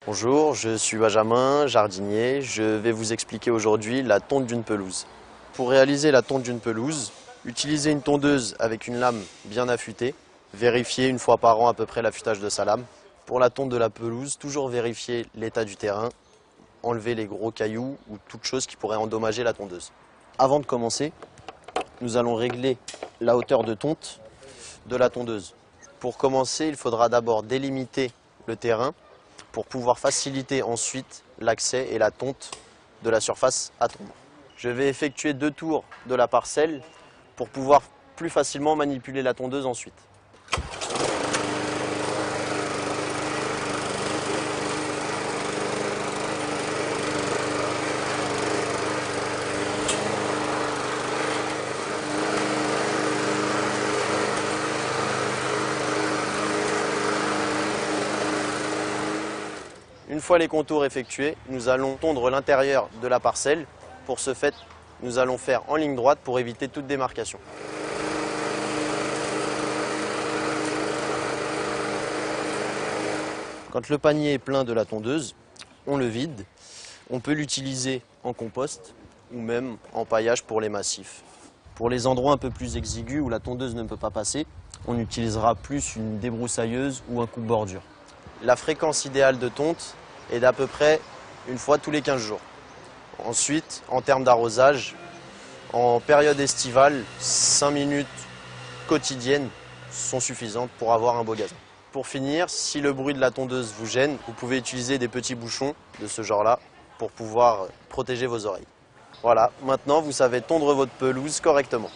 Bonjour, je suis Benjamin, jardinier. Je vais vous expliquer aujourd'hui la tonte d'une pelouse. Pour réaliser la tonte d'une pelouse, utilisez une tondeuse avec une lame bien affûtée. Vérifiez une fois par an à peu près l'affûtage de sa lame. Pour la tonte de la pelouse, toujours vérifier l'état du terrain, enlever les gros cailloux ou toute chose qui pourrait endommager la tondeuse. Avant de commencer, nous allons régler la hauteur de tonte de la tondeuse. Pour commencer, il faudra d'abord délimiter le terrain pour pouvoir faciliter ensuite l'accès et la tonte de la surface à tondre. Je vais effectuer 2 tours de la parcelle pour pouvoir plus facilement manipuler la tondeuse ensuite. Une fois les contours effectués, nous allons tondre l'intérieur de la parcelle. Pour ce fait, nous allons faire en ligne droite pour éviter toute démarcation. Quand le panier est plein de la tondeuse, on le vide. On peut l'utiliser en compost ou même en paillage pour les massifs. Pour les endroits un peu plus exigus où la tondeuse ne peut pas passer, on utilisera plus une débroussailleuse ou un coupe-bordure. La fréquence idéale de tonte est d'à peu près une fois tous les 15 jours. Ensuite, en termes d'arrosage, en période estivale, 5 minutes quotidiennes sont suffisantes pour avoir un beau gazon. Pour finir, si le bruit de la tondeuse vous gêne, vous pouvez utiliser des petits bouchons de ce genre-là pour pouvoir protéger vos oreilles. Voilà, maintenant vous savez tondre votre pelouse correctement.